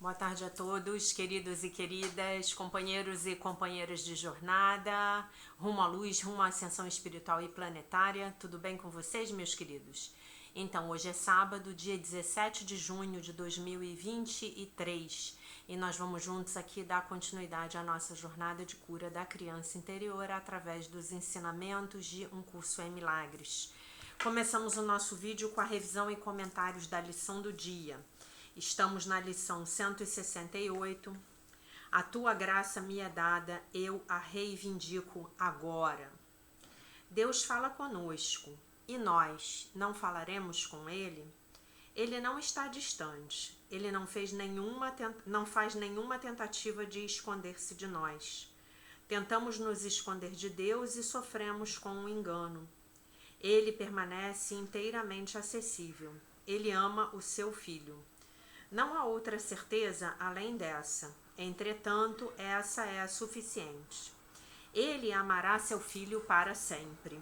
Boa tarde a todos, queridos e queridas, companheiros e companheiras de jornada, rumo à luz, rumo à ascensão espiritual e planetária. Tudo bem com vocês, meus queridos? Então, hoje é sábado, dia 17 de junho de 2023, e nós vamos juntos aqui dar continuidade à nossa jornada de cura da criança interior através dos ensinamentos de Um Curso em Milagres. Começamos o nosso vídeo com a revisão e comentários da lição do dia. Estamos na lição 168. A tua graça me é dada, eu a reivindico agora. Deus fala conosco e nós não falaremos com Ele? Ele não está distante. Ele não faz nenhuma tentativa de esconder-se de nós. Tentamos nos esconder de Deus e sofremos com um engano. Ele permanece inteiramente acessível. Ele ama o seu filho. Não há outra certeza além dessa. Entretanto, essa é a suficiente. Ele amará seu filho para sempre.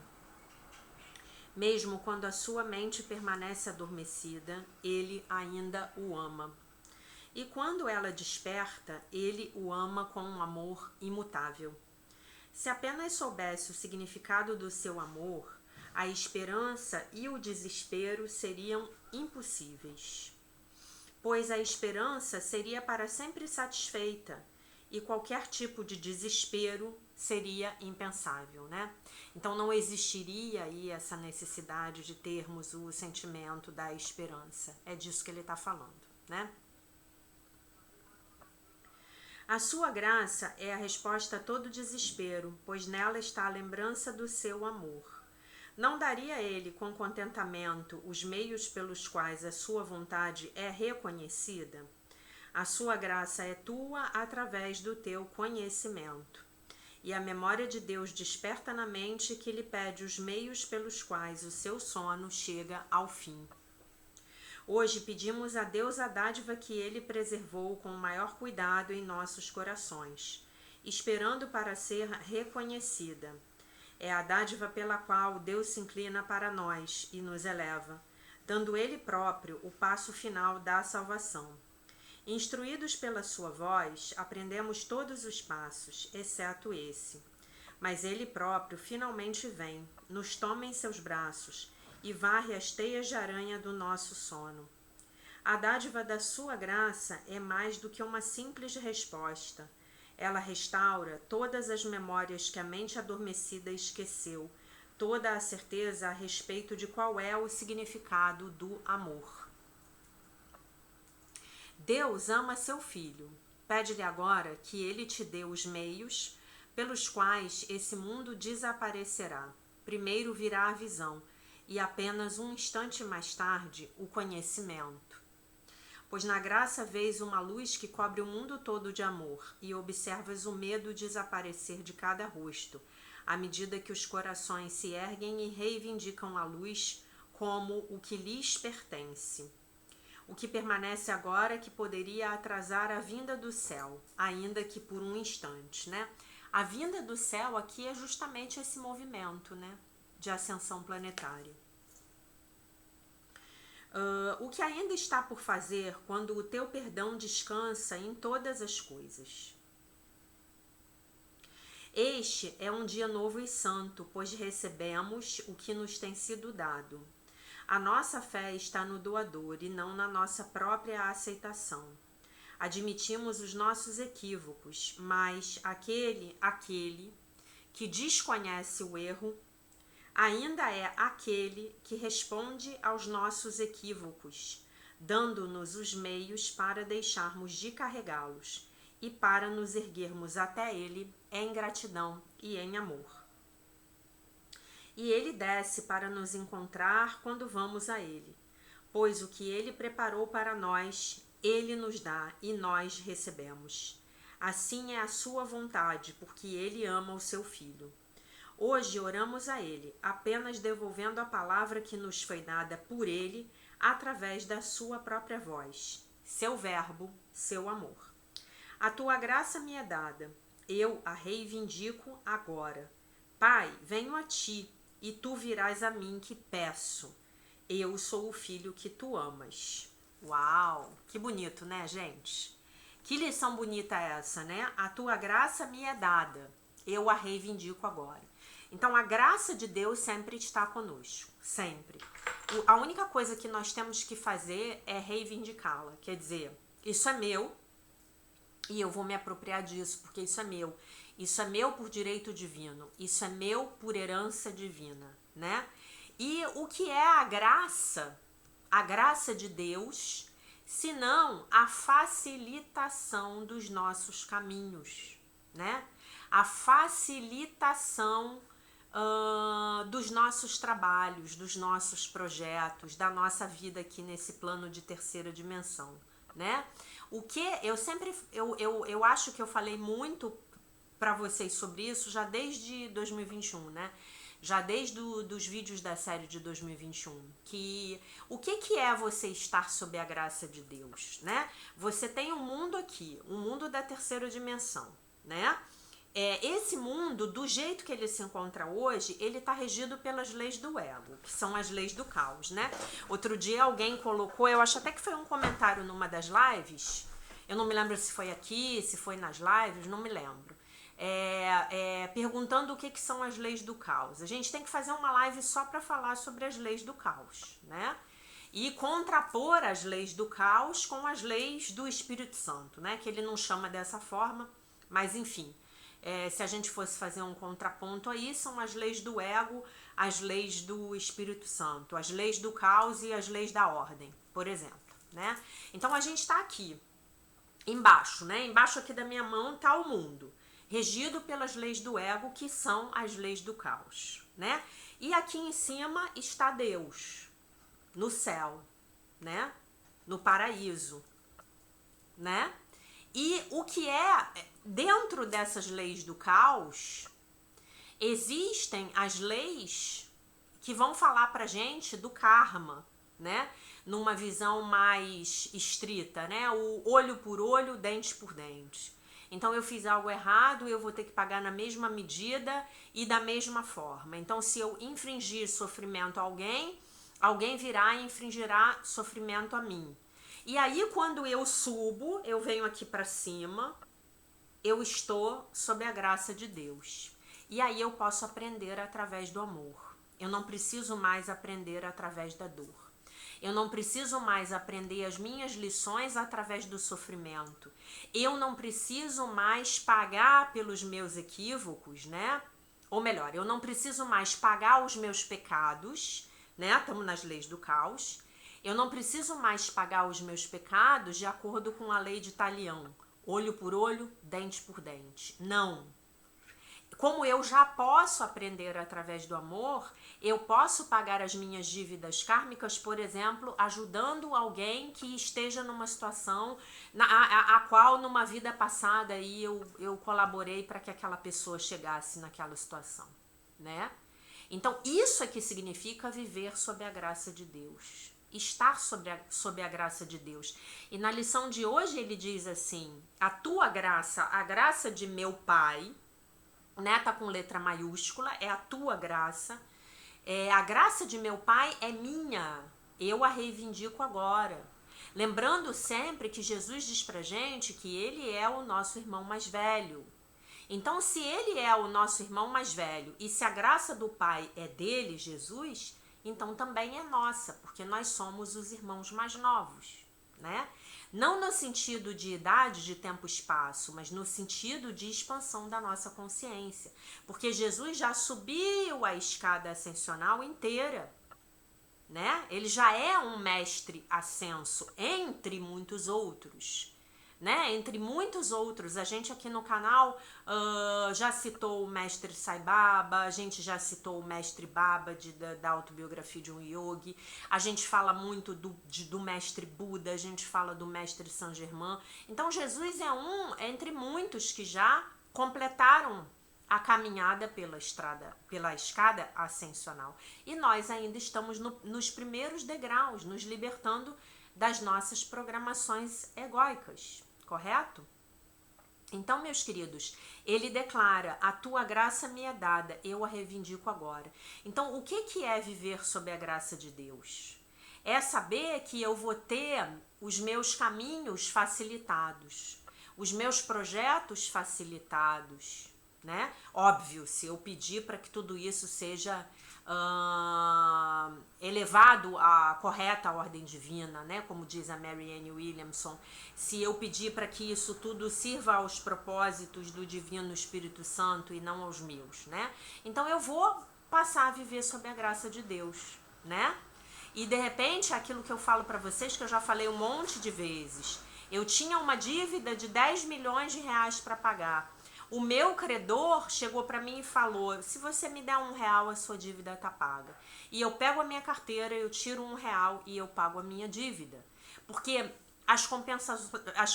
Mesmo quando a sua mente permanece adormecida, ele ainda o ama. E quando ela desperta, ele o ama com um amor imutável. Se apenas soubesse o significado do seu amor, a esperança e o desespero seriam impossíveis. Pois a esperança seria para sempre satisfeita e qualquer tipo de desespero seria impensável, né? Então não existiria aí essa necessidade de termos o sentimento da esperança. É disso que ele está falando, né? A sua graça é a resposta a todo desespero, pois nela está a lembrança do seu amor. Não daria ele com contentamento os meios pelos quais a sua vontade é reconhecida? A sua graça é tua através do teu conhecimento. E a memória de Deus desperta na mente que lhe pede os meios pelos quais o seu sono chega ao fim. Hoje pedimos a Deus a dádiva que ele preservou com o maior cuidado em nossos corações, esperando para ser reconhecida. É a dádiva pela qual Deus se inclina para nós e nos eleva, dando Ele próprio o passo final da salvação. Instruídos pela sua voz, aprendemos todos os passos, exceto esse. Mas Ele próprio finalmente vem, nos toma em seus braços e varre as teias de aranha do nosso sono. A dádiva da sua graça é mais do que uma simples resposta. Ela restaura todas as memórias que a mente adormecida esqueceu, toda a certeza a respeito de qual é o significado do amor. Deus ama seu filho. Pede-lhe agora que ele te dê os meios pelos quais esse mundo desaparecerá. Primeiro virá a visão e apenas um instante mais tarde o conhecimento. Pois na graça vês uma luz que cobre o mundo todo de amor, e observas o medo desaparecer de cada rosto, à medida que os corações se erguem e reivindicam a luz como o que lhes pertence. O que permanece agora que poderia atrasar a vinda do céu, ainda que por um instante, né? A vinda do céu aqui é justamente esse movimento, né, de ascensão planetária. O que ainda está por fazer quando o teu perdão descansa em todas as coisas. Este é um dia novo e santo, pois recebemos o que nos tem sido dado. A nossa fé está no doador e não na nossa própria aceitação. Admitimos os nossos equívocos, mas aquele que desconhece o erro ainda é aquele que responde aos nossos equívocos, dando-nos os meios para deixarmos de carregá-los e para nos erguermos até ele em gratidão e em amor. E ele desce para nos encontrar quando vamos a ele, pois o que ele preparou para nós, ele nos dá e nós recebemos. Assim é a sua vontade, porque ele ama o seu filho. Hoje oramos a ele, apenas devolvendo a palavra que nos foi dada por ele, através da sua própria voz, seu verbo, seu amor. A tua graça me é dada, eu a reivindico agora. Pai, venho a ti, e tu virás a mim que peço. Eu sou o filho que tu amas. Uau, que bonito, né, gente? Que lição bonita é essa, né? A tua graça me é dada, eu a reivindico agora. Então, a graça de Deus sempre está conosco, sempre. A única coisa que nós temos que fazer é reivindicá-la, quer dizer, isso é meu e eu vou me apropriar disso, porque isso é meu. Isso é meu por direito divino, isso é meu por herança divina, né? E o que é a graça de Deus, senão a facilitação dos nossos caminhos, né? A facilitação dos nossos trabalhos, dos nossos projetos, da nossa vida aqui nesse plano de terceira dimensão, né? O que eu acho que eu falei muito para vocês sobre isso já desde 2021, né? Já desde dos vídeos da série de 2021, que o que é você estar sob a graça de Deus, né? Você tem um mundo aqui, um mundo da terceira dimensão, né? Esse mundo, do jeito que ele se encontra hoje, ele está regido pelas leis do ego, que são as leis do caos, né? Outro dia alguém colocou, eu acho até que foi um comentário numa das lives, eu não me lembro se foi aqui, se foi nas lives, não me lembro. Perguntando o que são as leis do caos. A gente tem que fazer uma live só para falar sobre as leis do caos, né? E contrapor as leis do caos com as leis do Espírito Santo, né? Que ele não chama dessa forma, mas enfim, se a gente fosse fazer um contraponto aí, são as leis do ego, as leis do Espírito Santo, as leis do caos e as leis da ordem, por exemplo, né? Então a gente está aqui, embaixo, né? Embaixo aqui da minha mão está o mundo, regido pelas leis do ego, que são as leis do caos, né? E aqui em cima está Deus, no céu, né? No paraíso, né? E o que dentro dessas leis do caos, existem as leis que vão falar pra gente do karma, né? Numa visão mais estrita, né? O olho por olho, dente por dente. Então, eu fiz algo errado, eu vou ter que pagar na mesma medida e da mesma forma. Então, se eu infringir sofrimento a alguém, alguém virá e infringirá sofrimento a mim. E aí, quando eu subo, eu venho aqui para cima, eu estou sob a graça de Deus. E aí eu posso aprender através do amor. Eu não preciso mais aprender através da dor. Eu não preciso mais aprender as minhas lições através do sofrimento. Eu não preciso mais pagar pelos meus equívocos, né? Ou melhor, eu não preciso mais pagar os meus pecados, né? Estamos nas leis do caos. Eu não preciso mais pagar os meus pecados de acordo com a lei de Talião. Olho por olho, dente por dente. Não. Como eu já posso aprender através do amor, eu posso pagar as minhas dívidas kármicas, por exemplo, ajudando alguém que esteja numa situação a qual numa vida passada aí eu colaborei para que aquela pessoa chegasse naquela situação, né? Então, isso é que significa viver sob a graça de Deus. Estar sob a graça de Deus. E na lição de hoje ele diz assim, a tua graça, a graça de meu Pai, né, tá com letra maiúscula, é a tua graça, a graça de meu Pai é minha, eu a reivindico agora. Lembrando sempre que Jesus diz pra gente que ele é o nosso irmão mais velho. Então, se ele é o nosso irmão mais velho e se a graça do Pai é dele, Jesus, então também é nossa, porque nós somos os irmãos mais novos, né? Não no sentido de idade, de tempo e espaço, mas no sentido de expansão da nossa consciência. Porque Jesus já subiu a escada ascensional inteira, né? Ele já é um mestre ascenso, entre muitos outros, né? Entre muitos outros. A gente aqui no canal já citou o mestre Sai Baba, a gente já citou o mestre Baba da autobiografia de um yogi, a gente fala muito do mestre Buda, a gente fala do mestre Saint Germain. Então Jesus é um entre muitos que já completaram a caminhada pela escada ascensional. E nós ainda estamos nos primeiros degraus, nos libertando das nossas programações egóicas. Correto? Então, meus queridos, ele declara, a tua graça me é dada, eu a reivindico agora. Então, o que é viver sob a graça de Deus? É saber que eu vou ter os meus caminhos facilitados. os meus projetos facilitados, né? Óbvio, se eu pedir para que tudo isso seja elevado à correta ordem divina, né? Como diz a Marianne Williamson, se eu pedir para que isso tudo sirva aos propósitos do Divino Espírito Santo e não aos meus, né? Então eu vou passar a viver sob a graça de Deus, né? E de repente, aquilo que eu falo para vocês, que eu já falei um monte de vezes, eu tinha uma dívida de 10 milhões de reais para pagar. O meu credor chegou para mim e falou: se você me der R$1, a sua dívida tá paga. E eu pego a minha carteira, eu tiro R$1 e eu pago a minha dívida. Porque as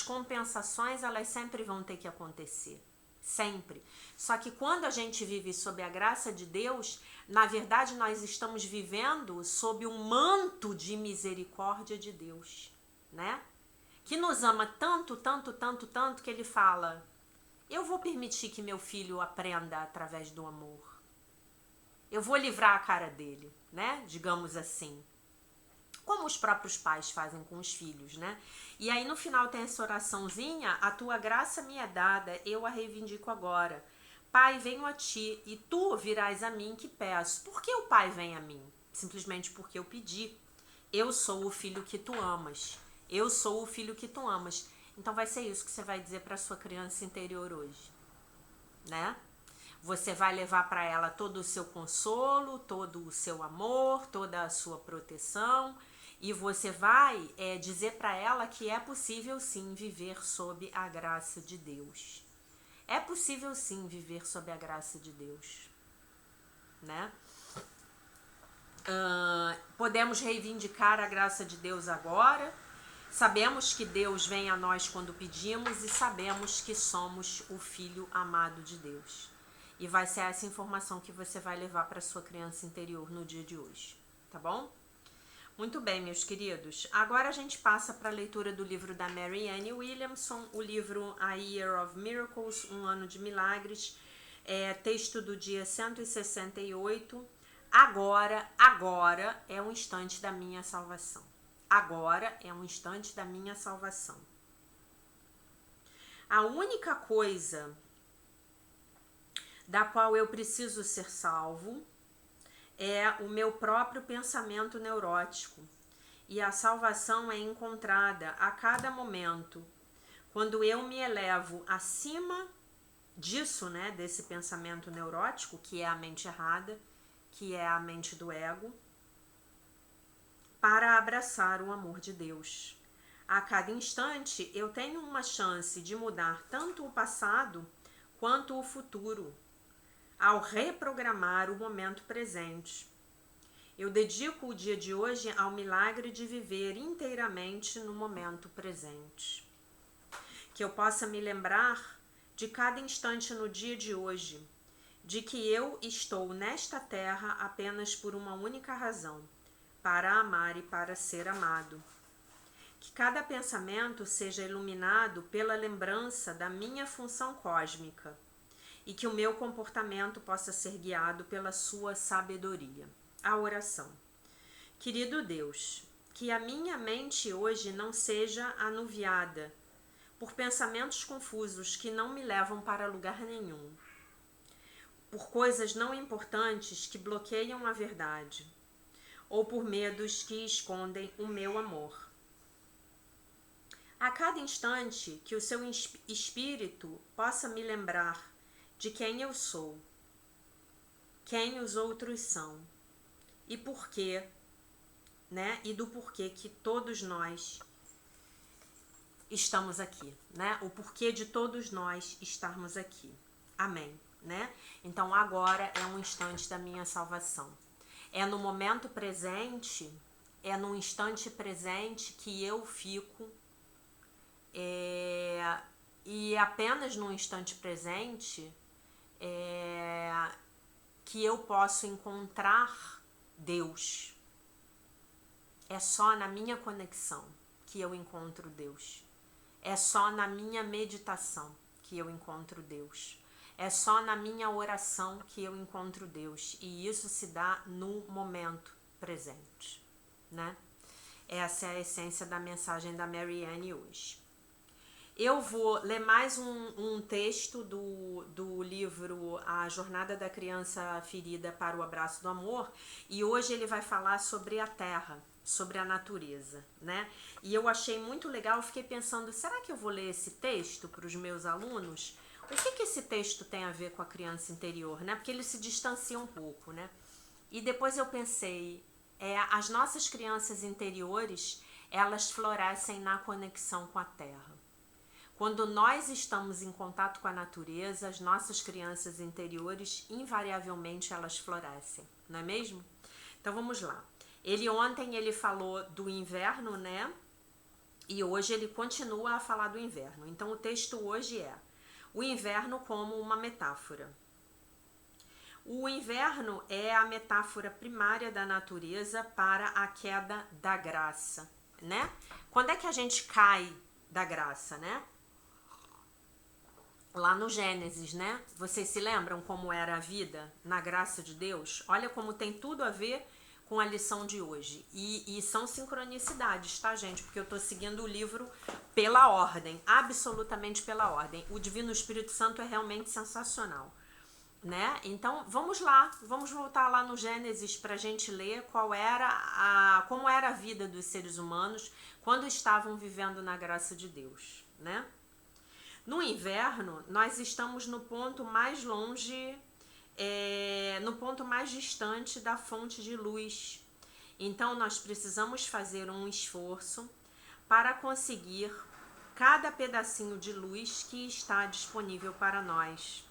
compensações, elas sempre vão ter que acontecer. Sempre. Só que quando a gente vive sob a graça de Deus, na verdade nós estamos vivendo sob um manto de misericórdia de Deus, né? Que nos ama tanto, tanto, tanto, tanto, que ele fala: eu vou permitir que meu filho aprenda através do amor. Eu vou livrar a cara dele, né? Digamos assim. Como os próprios pais fazem com os filhos, né? E aí no final tem essa oraçãozinha: a tua graça me é dada, eu a reivindico agora. Pai, venho a ti e tu virás a mim que peço. Por que o Pai vem a mim? Simplesmente porque eu pedi. Eu sou o filho que tu amas. Eu sou o filho que tu amas. Então vai ser isso que você vai dizer para sua criança interior hoje, né? Você vai levar para ela todo o seu consolo, todo o seu amor, toda a sua proteção, e você vai dizer para ela que é possível sim viver sob a graça de Deus. É possível sim viver sob a graça de Deus, né? Podemos reivindicar a graça de Deus agora. Sabemos que Deus vem a nós quando pedimos e sabemos que somos o Filho amado de Deus. E vai ser essa informação que você vai levar para sua criança interior no dia de hoje, tá bom? Muito bem, meus queridos. Agora a gente passa para a leitura do livro da Marianne Williamson, o livro A Year of Miracles, Um Ano de Milagres, texto do dia 168. Agora é um instante da minha salvação. Agora é um instante da minha salvação. A única coisa da qual eu preciso ser salvo é o meu próprio pensamento neurótico. E a salvação é encontrada a cada momento, quando eu me elevo acima disso, né, desse pensamento neurótico, que é a mente errada, que é a mente do ego, para abraçar o amor de Deus. A cada instante eu tenho uma chance de mudar tanto o passado quanto o futuro, ao reprogramar o momento presente. Eu dedico o dia de hoje ao milagre de viver inteiramente no momento presente. Que eu possa me lembrar de cada instante no dia de hoje, de que eu estou nesta terra apenas por uma única razão: para amar e para ser amado. Que cada pensamento seja iluminado pela lembrança da minha função cósmica e que o meu comportamento possa ser guiado pela sua sabedoria. A oração. Querido Deus, que a minha mente hoje não seja anuviada por pensamentos confusos que não me levam para lugar nenhum, por coisas não importantes que bloqueiam a verdade, ou por medos que escondem o meu amor. A cada instante que o seu espírito possa me lembrar de quem eu sou, quem os outros são e porquê, né? E do porquê que todos nós estamos aqui, né? O porquê de todos nós estarmos aqui. Amém, né? Então agora é um instante da minha salvação. É no momento presente, é no instante presente que eu fico, e apenas no instante presente que eu posso encontrar Deus. É só na minha conexão que eu encontro Deus. É só na minha meditação que eu encontro Deus. É só na minha oração que eu encontro Deus. E isso se dá no momento presente, né? Essa é a essência da mensagem da Marianne hoje. Eu vou ler mais um texto do livro A Jornada da Criança Ferida para o Abraço do Amor, e hoje ele vai falar sobre a terra, sobre a natureza, né? E eu achei muito legal, fiquei pensando, será que eu vou ler esse texto para os meus alunos? O que esse texto tem a ver com a criança interior, né? Porque ele se distancia um pouco, né? E depois eu pensei, as nossas crianças interiores, elas florescem na conexão com a terra. Quando nós estamos em contato com a natureza, as nossas crianças interiores, invariavelmente, elas florescem, não é mesmo? Então vamos lá. Ontem ele falou do inverno, né? E hoje ele continua a falar do inverno. Então o texto hoje é o inverno como uma metáfora. O inverno é a metáfora primária da natureza para a queda da graça, né? Quando é que a gente cai da graça, né? Lá no Gênesis, né? Vocês se lembram como era a vida na graça de Deus? Olha como tem tudo a ver com a lição de hoje. E são sincronicidades, tá, gente? Porque eu tô seguindo o livro pela ordem, absolutamente pela ordem. O Divino Espírito Santo é realmente sensacional, né? Então, vamos lá, vamos voltar lá no Gênesis pra gente ler como era a vida dos seres humanos quando estavam vivendo na graça de Deus, né? No inverno, nós estamos no ponto mais longe, no ponto mais distante da fonte de luz. Então, nós precisamos fazer um esforço para conseguir cada pedacinho de luz que está disponível para nós.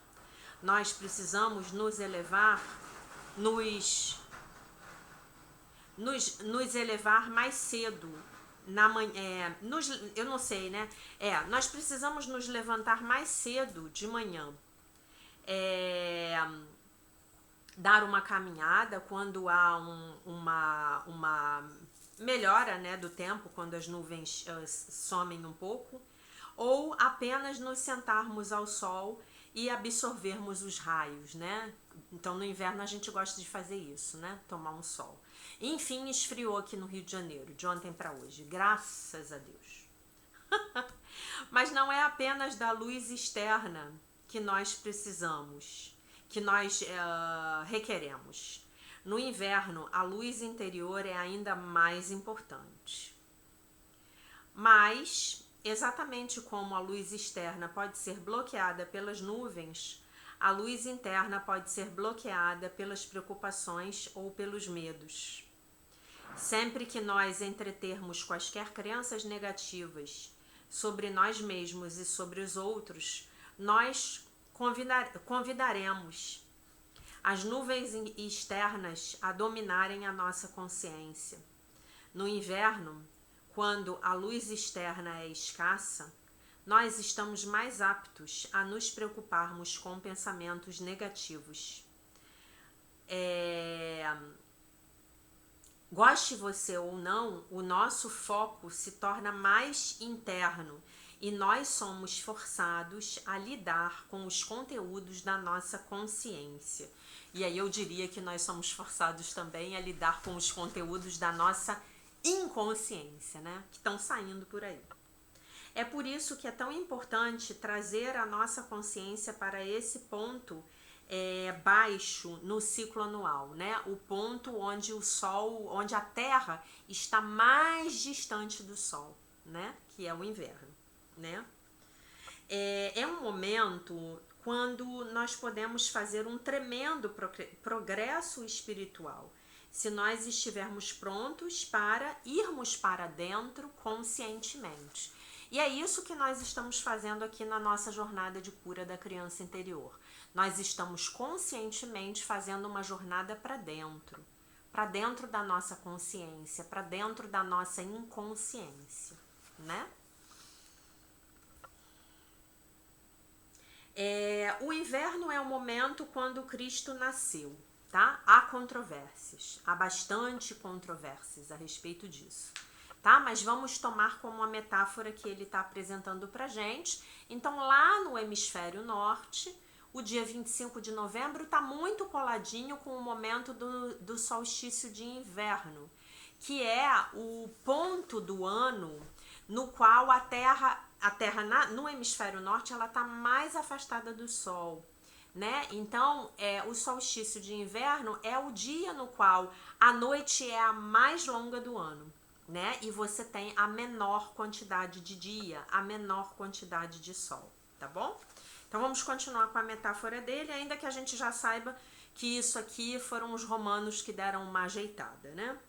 Nós precisamos nos elevar, nos elevar mais cedo na manhã, eu não sei, né? Nós precisamos nos levantar mais cedo de manhã, dar uma caminhada quando há uma melhora, né, do tempo, quando as nuvens somem um pouco, ou apenas nos sentarmos ao sol e absorvermos os raios, né? Então no inverno a gente gosta de fazer isso, né? Tomar um sol. Enfim, esfriou aqui no Rio de Janeiro, de ontem para hoje, graças a Deus. Mas não é apenas da luz externa que nós precisamos, que nós requeremos. No inverno, a luz interior é ainda mais importante. Mas, exatamente como a luz externa pode ser bloqueada pelas nuvens, a luz interna pode ser bloqueada pelas preocupações ou pelos medos. Sempre que nós entretermos quaisquer crenças negativas sobre nós mesmos e sobre os outros, nós convidaremos as nuvens externas a dominarem a nossa consciência. No inverno, quando a luz externa é escassa, nós estamos mais aptos a nos preocuparmos com pensamentos negativos. Goste você ou não, o nosso foco se torna mais interno e nós somos forçados a lidar com os conteúdos da nossa consciência. E aí eu diria que nós somos forçados também a lidar com os conteúdos da nossa inconsciência, né? Que estão saindo por aí. É por isso que é tão importante trazer a nossa consciência para esse ponto baixo no ciclo anual, né? O ponto onde o Sol, onde a Terra está mais distante do Sol, né? Que é o inverno, né? É um momento quando nós podemos fazer um tremendo progresso espiritual, se nós estivermos prontos para irmos para dentro conscientemente. E é isso que nós estamos fazendo aqui na nossa jornada de cura da criança interior. Nós estamos conscientemente fazendo uma jornada para dentro da nossa consciência, para dentro da nossa inconsciência, né? O inverno é o momento quando Cristo nasceu, tá? Há controvérsias, há bastante controvérsias a respeito disso, tá? Mas vamos tomar como uma metáfora que ele está apresentando pra gente. Então, lá no hemisfério norte, o dia 25 de novembro está muito coladinho com o momento do solstício de inverno, que é o ponto do ano no qual a Terra a Terra no hemisfério norte, ela está mais afastada do Sol, né? Então, o solstício de inverno é o dia no qual a noite é a mais longa do ano, né? E você tem a menor quantidade de dia, a menor quantidade de sol, tá bom? Então vamos continuar com a metáfora dele, ainda que a gente já saiba que isso aqui foram os romanos que deram uma ajeitada, né?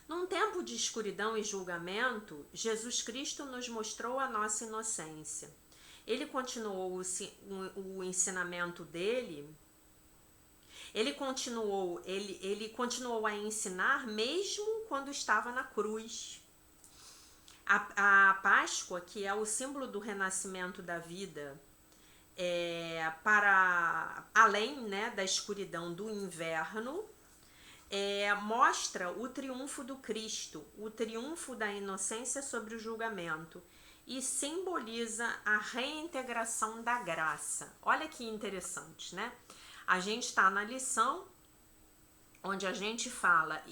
Num tempo de escuridão e julgamento, Jesus Cristo nos mostrou a nossa inocência. Ele continuou o ensinamento dele. Ele continuou a ensinar mesmo quando estava na cruz. A Páscoa, que é o símbolo do renascimento da vida, para além, né, da escuridão do inverno, mostra o triunfo do Cristo, o triunfo da inocência sobre o julgamento, e simboliza a reintegração da graça. Olha que interessante, né? A gente está na lição onde a gente fala,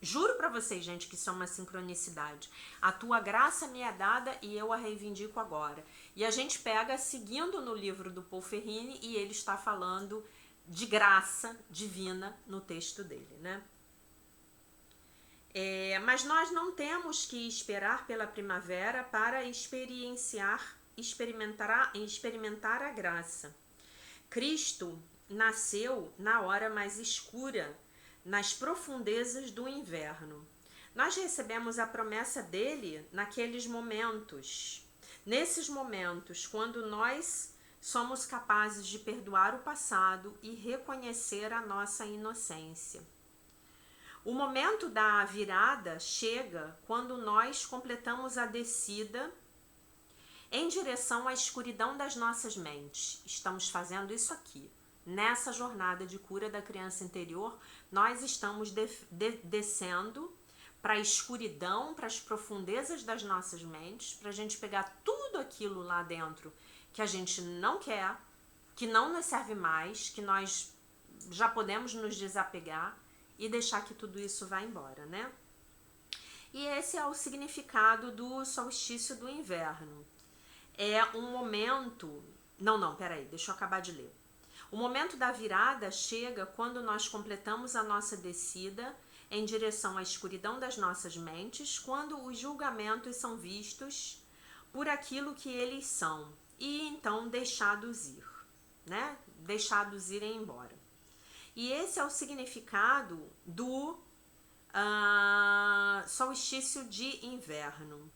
juro para vocês, gente, que isso é uma sincronicidade. A tua graça me é dada e eu a reivindico agora. E a gente pega seguindo no livro do Paul Ferrini e ele está falando de graça divina no texto dele, né? Mas nós não temos que esperar pela primavera para experimentar a graça. Cristo nasceu na hora mais escura, nas profundezas do inverno. Nós recebemos a promessa dele naqueles momentos. Nesses momentos, quando nós somos capazes de perdoar o passado e reconhecer a nossa inocência. O momento da virada chega quando nós completamos a descida em direção à escuridão das nossas mentes. Estamos fazendo isso aqui. Nessa jornada de cura da criança interior, nós estamos descendo para a escuridão, para as profundezas das nossas mentes, para a gente pegar tudo aquilo lá dentro que a gente não quer, que não nos serve mais, que nós já podemos nos desapegar e deixar que tudo isso vá embora, né? E esse é o significado do solstício do inverno. É um momento... Peraí, deixa eu acabar de ler. O momento da virada chega quando nós completamos a nossa descida em direção à escuridão das nossas mentes, quando os julgamentos são vistos por aquilo que eles são, e então deixados ir, né? Deixados irem embora. E esse é o significado do solstício de inverno.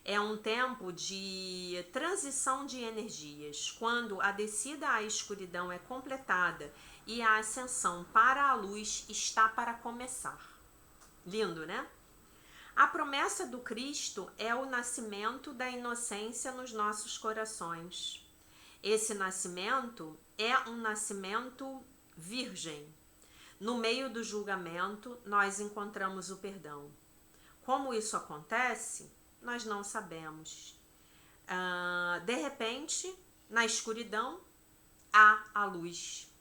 É um tempo de transição de energias, quando a descida à escuridão é completada e a ascensão para a luz está para começar. Lindo, né? A promessa do Cristo é o nascimento da inocência nos nossos corações. Esse nascimento é um nascimento virgem. No meio do julgamento, nós encontramos o perdão. Como isso acontece? Nós não sabemos. De repente, na escuridão, há a luz.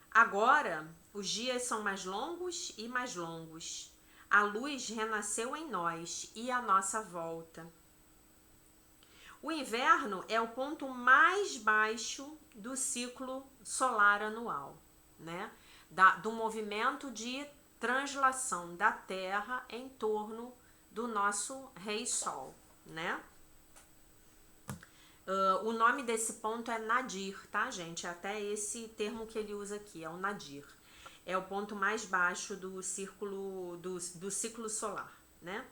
Agora, os dias são mais longos e mais longos. A luz renasceu em nós e à nossa volta. O inverno é o ponto mais baixo do ciclo solar anual, né? Do movimento de translação da Terra em torno do nosso Rei Sol, né? O nome desse ponto é Nadir, tá, gente? Até esse termo que ele usa aqui, é o Nadir. É o ponto mais baixo do ciclo solar, né?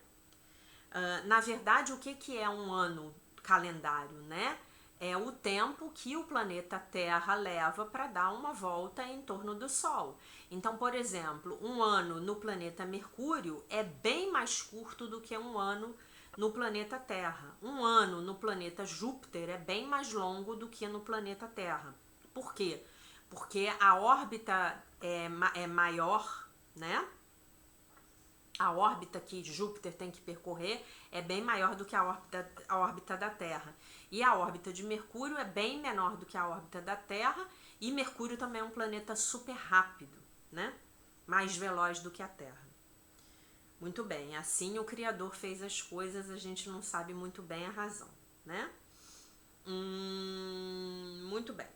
Na verdade, o que é um ano calendário, né? É o tempo que o planeta Terra leva para dar uma volta em torno do Sol. Então, por exemplo, um ano no planeta Mercúrio é bem mais curto do que um ano no planeta Terra. Um ano no planeta Júpiter é bem mais longo do que no planeta Terra. Por quê? Porque a órbita é maior, né? A órbita que Júpiter tem que percorrer é bem maior do que a órbita da Terra. E a órbita de Mercúrio é bem menor do que a órbita da Terra. E Mercúrio também é um planeta super rápido, né? Mais veloz do que a Terra. Muito bem, assim o Criador fez as coisas, a gente não sabe muito bem a razão, né? Muito bem.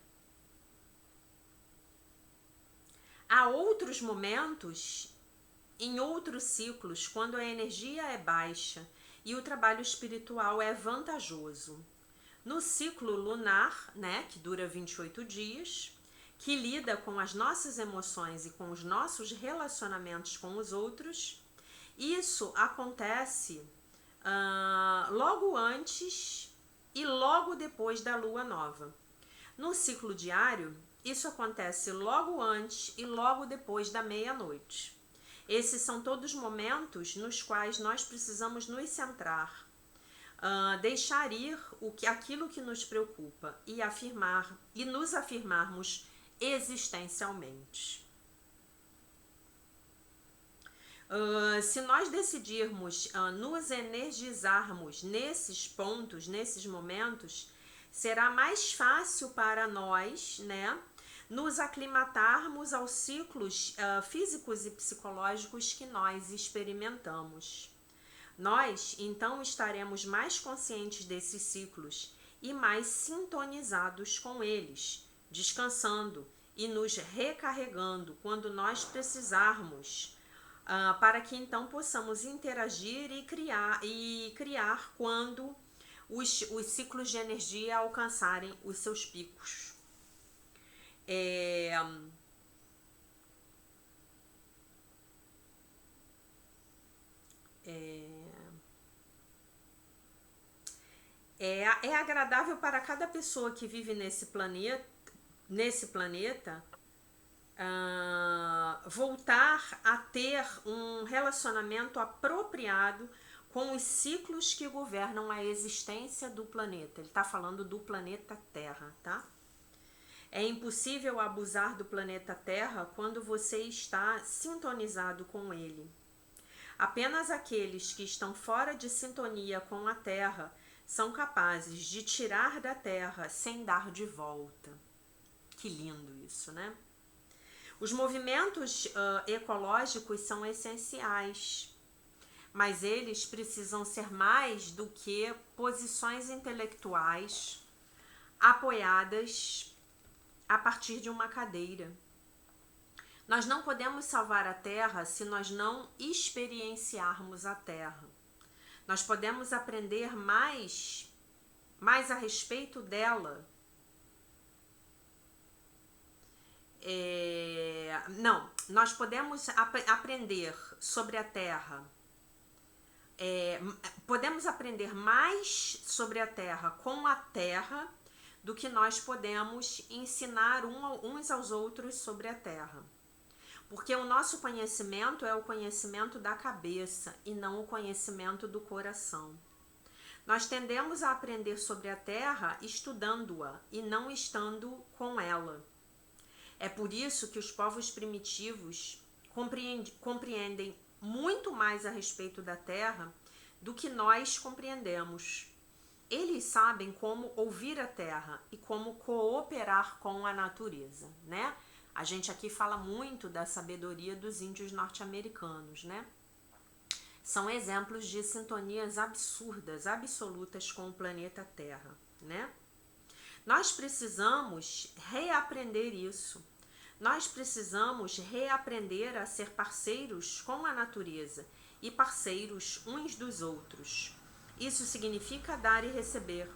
Há outros momentos, em outros ciclos, quando a energia é baixa e o trabalho espiritual é vantajoso. No ciclo lunar, né, que dura 28 dias, que lida com as nossas emoções e com os nossos relacionamentos com os outros, isso acontece logo antes e logo depois da lua nova. No ciclo diário, isso acontece logo antes e logo depois da meia-noite. Esses são todos momentos nos quais nós precisamos nos centrar, deixar ir aquilo que nos preocupa e nos afirmarmos existencialmente. Se nós decidirmos nos energizarmos nesses pontos, nesses momentos, será mais fácil para nós, né, nos aclimatarmos aos ciclos físicos e psicológicos que nós experimentamos. Nós, então, estaremos mais conscientes desses ciclos e mais sintonizados com eles, descansando e nos recarregando quando nós precisarmos, para que então possamos interagir e criar quando os ciclos de energia alcançarem os seus picos. É agradável para cada pessoa que vive nesse planeta voltar a ter um relacionamento apropriado com os ciclos que governam a existência do planeta. Ele está falando do planeta Terra, tá? É impossível abusar do planeta Terra quando você está sintonizado com ele. Apenas aqueles que estão fora de sintonia com a Terra são capazes de tirar da Terra sem dar de volta. Que lindo isso, né? Os movimentos ecológicos são essenciais, mas eles precisam ser mais do que posições intelectuais apoiadas a partir de uma cadeira. Nós não podemos salvar a Terra se nós não experienciarmos a Terra. Nós podemos aprender mais a respeito dela. Nós podemos aprender sobre a Terra. Podemos aprender mais sobre a Terra com a Terra do que nós podemos ensinar uns aos outros sobre a Terra. Porque o nosso conhecimento é o conhecimento da cabeça e não o conhecimento do coração. Nós tendemos a aprender sobre a Terra estudando-a e não estando com ela. É por isso que os povos primitivos compreendem muito mais a respeito da Terra do que nós compreendemos. Eles sabem como ouvir a Terra e como cooperar com a natureza, né? A gente aqui fala muito da sabedoria dos índios norte-americanos, né? São exemplos de sintonias absurdas, absolutas com o planeta Terra, né? Nós precisamos reaprender isso. Nós precisamos reaprender a ser parceiros com a natureza e parceiros uns dos outros. Isso significa dar e receber.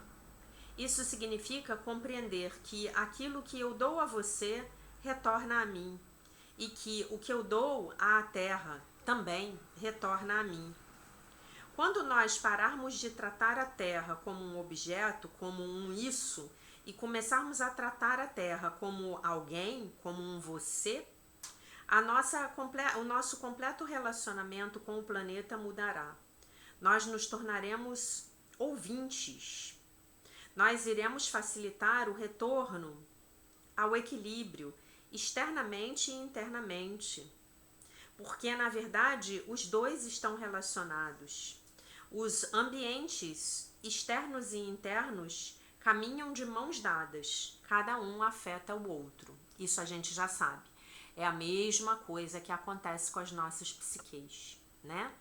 Isso significa compreender que aquilo que eu dou a você retorna a mim e que o que eu dou à Terra também retorna a mim. Quando nós pararmos de tratar a Terra como um objeto, como um isso, e começarmos a tratar a Terra como alguém, como um você, o nosso completo relacionamento com o planeta mudará. Nós nos tornaremos ouvintes. Nós iremos facilitar o retorno ao equilíbrio externamente e internamente, porque na verdade os dois estão relacionados. Os ambientes externos e internos caminham de mãos dadas, cada um afeta o outro. Isso a gente já sabe. É a mesma coisa que acontece com as nossas psiques, né?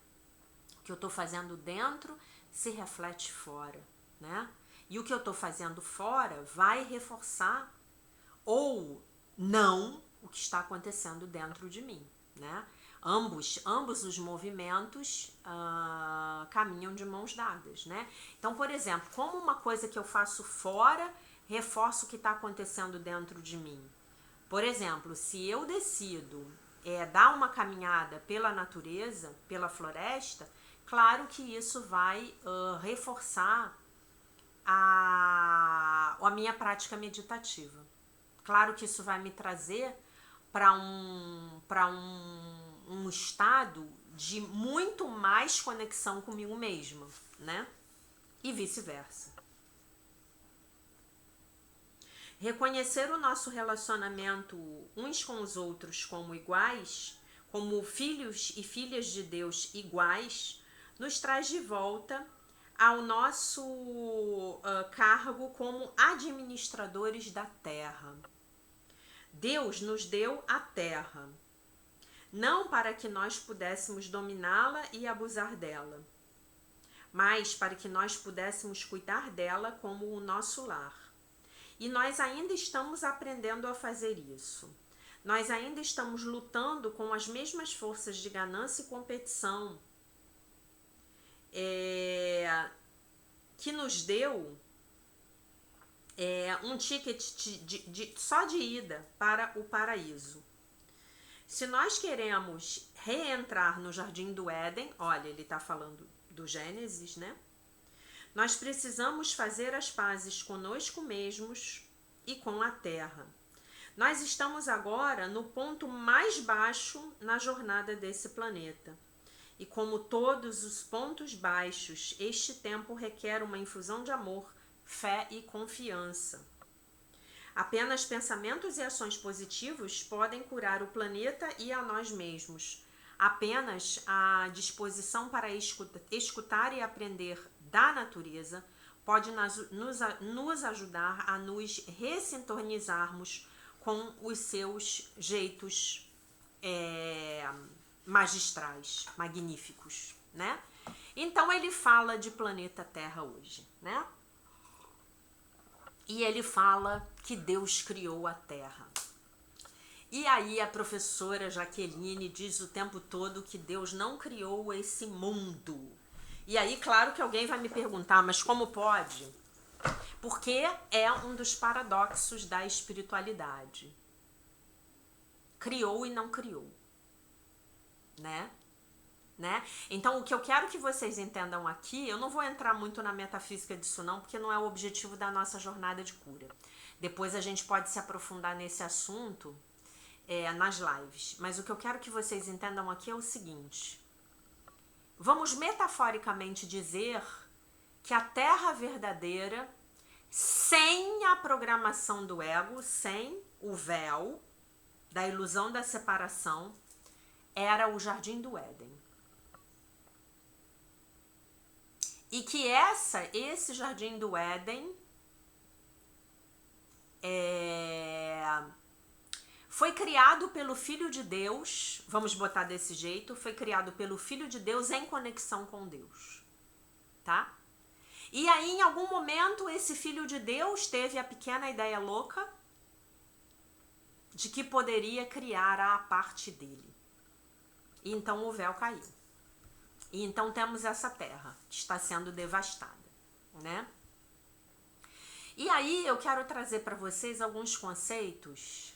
O que eu estou fazendo dentro se reflete fora, né? E o que eu estou fazendo fora vai reforçar ou não o que está acontecendo dentro de mim, né? Ambos os movimentos caminham de mãos dadas, né? Então, por exemplo, como uma coisa que eu faço fora reforça o que está acontecendo dentro de mim. Por exemplo, se eu decido dar uma caminhada pela natureza, pela floresta, claro que isso vai reforçar a minha prática meditativa. Claro que isso vai me trazer para um estado de muito mais conexão comigo mesma, né? E vice-versa. Reconhecer o nosso relacionamento uns com os outros como iguais, como filhos e filhas de Deus iguais, nos traz de volta ao nosso cargo como administradores da terra. Deus nos deu a terra, não para que nós pudéssemos dominá-la e abusar dela, mas para que nós pudéssemos cuidar dela como o nosso lar. E nós ainda estamos aprendendo a fazer isso. Nós ainda estamos lutando com as mesmas forças de ganância e competição que nos deu um ticket só de ida para o paraíso. Se nós queremos reentrar no Jardim do Éden, olha, ele está falando do Gênesis, né? Nós precisamos fazer as pazes conosco mesmos e com a terra. Nós estamos agora no ponto mais baixo na jornada desse planeta. E como todos os pontos baixos, este tempo requer uma infusão de amor, fé e confiança. Apenas pensamentos e ações positivos podem curar o planeta e a nós mesmos. Apenas a disposição para escutar e aprender da natureza pode nos ajudar a nos ressintonizarmos com os seus jeitos magistrais, magníficos, né? Então ele fala de planeta Terra hoje, né? E ele fala que Deus criou a Terra. E aí a professora Jaqueline diz o tempo todo que Deus não criou esse mundo. E aí, claro que alguém vai me perguntar, mas como pode? Porque é um dos paradoxos da espiritualidade. Criou e não criou, né? Então, o que eu quero que vocês entendam aqui, eu não vou entrar muito na metafísica disso não, porque não é o objetivo da nossa jornada de cura. Depois a gente pode se aprofundar nesse assunto nas lives. Mas o que eu quero que vocês entendam aqui é o seguinte. Vamos metaforicamente dizer que a Terra verdadeira, sem a programação do ego, sem o véu da ilusão da separação, era o Jardim do Éden. E que esse Jardim do Éden foi criado pelo Filho de Deus, vamos botar desse jeito, foi criado pelo Filho de Deus em conexão com Deus, tá? E aí, em algum momento, esse Filho de Deus teve a pequena ideia louca de que poderia criar a parte dele. E então o véu caiu. E então temos essa terra que está sendo devastada, né? E aí eu quero trazer para vocês alguns conceitos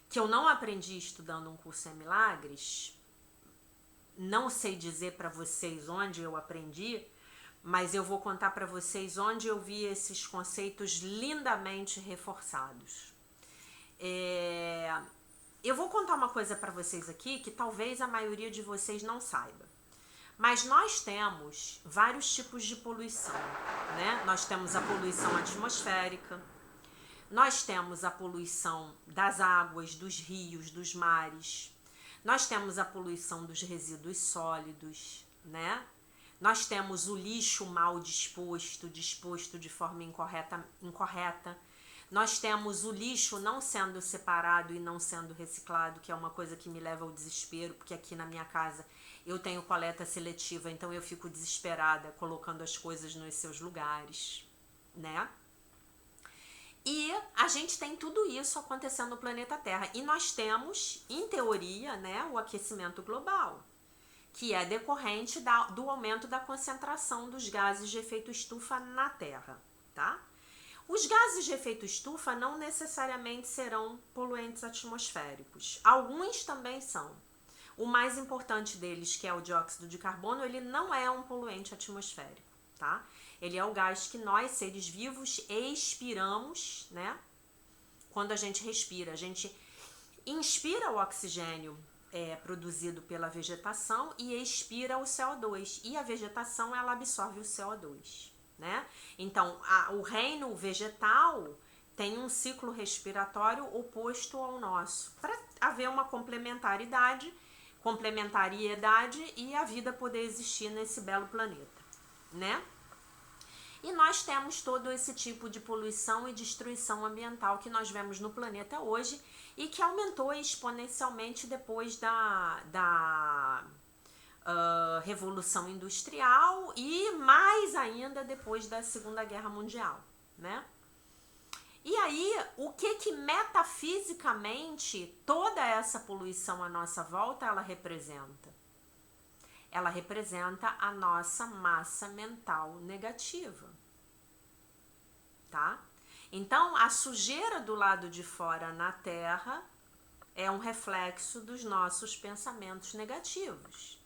que eu não aprendi estudando um curso em milagres. Não sei dizer para vocês onde eu aprendi, mas eu vou contar para vocês onde eu vi esses conceitos lindamente reforçados. Eu vou contar uma coisa para vocês aqui que talvez a maioria de vocês não saiba. Mas nós temos vários tipos de poluição, né? Nós temos a poluição atmosférica, nós temos a poluição das águas, dos rios, dos mares, nós temos a poluição dos resíduos sólidos, né? Nós temos o lixo mal disposto, disposto de forma incorreta. Nós temos o lixo não sendo separado e não sendo reciclado, que é uma coisa que me leva ao desespero, porque aqui na minha casa eu tenho coleta seletiva, então eu fico desesperada colocando as coisas nos seus lugares, né? E a gente tem tudo isso acontecendo no planeta Terra. E nós temos, em teoria, né, o aquecimento global, que é decorrente do aumento da concentração dos gases de efeito estufa na Terra, tá? Os gases de efeito estufa não necessariamente serão poluentes atmosféricos. Alguns também são. O mais importante deles, que é o dióxido de carbono, ele não é um poluente atmosférico, tá? Ele é o gás que nós, seres vivos, expiramos, né? Quando a gente respira, a gente inspira o oxigênio produzido pela vegetação e expira o CO2. E a vegetação, ela absorve o CO2, né? Então, o reino vegetal tem um ciclo respiratório oposto ao nosso, para haver uma complementariedade e a vida poder existir nesse belo planeta, né? E nós temos todo esse tipo de poluição e destruição ambiental que nós vemos no planeta hoje e que aumentou exponencialmente depois da Revolução Industrial e mais ainda depois da Segunda Guerra Mundial, né? E aí, o que metafisicamente toda essa poluição à nossa volta ela representa? Ela representa a nossa massa mental negativa, tá? Então, a sujeira do lado de fora na Terra é um reflexo dos nossos pensamentos negativos,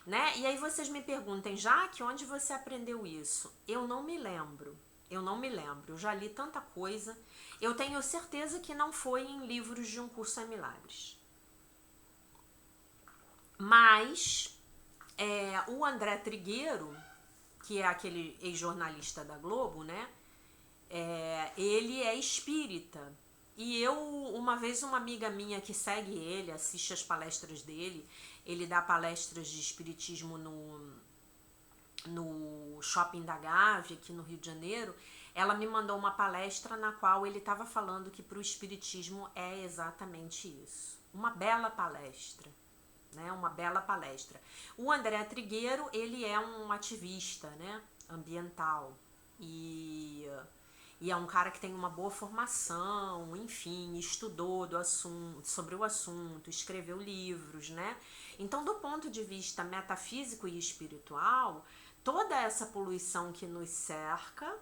né? E aí vocês me perguntem, Jaque, onde você aprendeu isso? Eu não me lembro, eu já li tanta coisa, eu tenho certeza que não foi em livros de Um Curso em Milagres. Mas o André Trigueiro, que é aquele ex-jornalista da Globo, né? Ele é espírita. E uma vez uma amiga minha que segue ele, assiste as palestras dele, ele dá palestras de espiritismo no Shopping da Gávea, aqui no Rio de Janeiro, ela me mandou uma palestra na qual ele estava falando que para o espiritismo é exatamente isso. Uma bela palestra. Né, uma bela palestra. O André Trigueiro, ele é um ativista, né, ambiental e é um cara que tem uma boa formação, enfim, estudou sobre o assunto, escreveu livros, né? Então, do ponto de vista metafísico e espiritual, toda essa poluição que nos cerca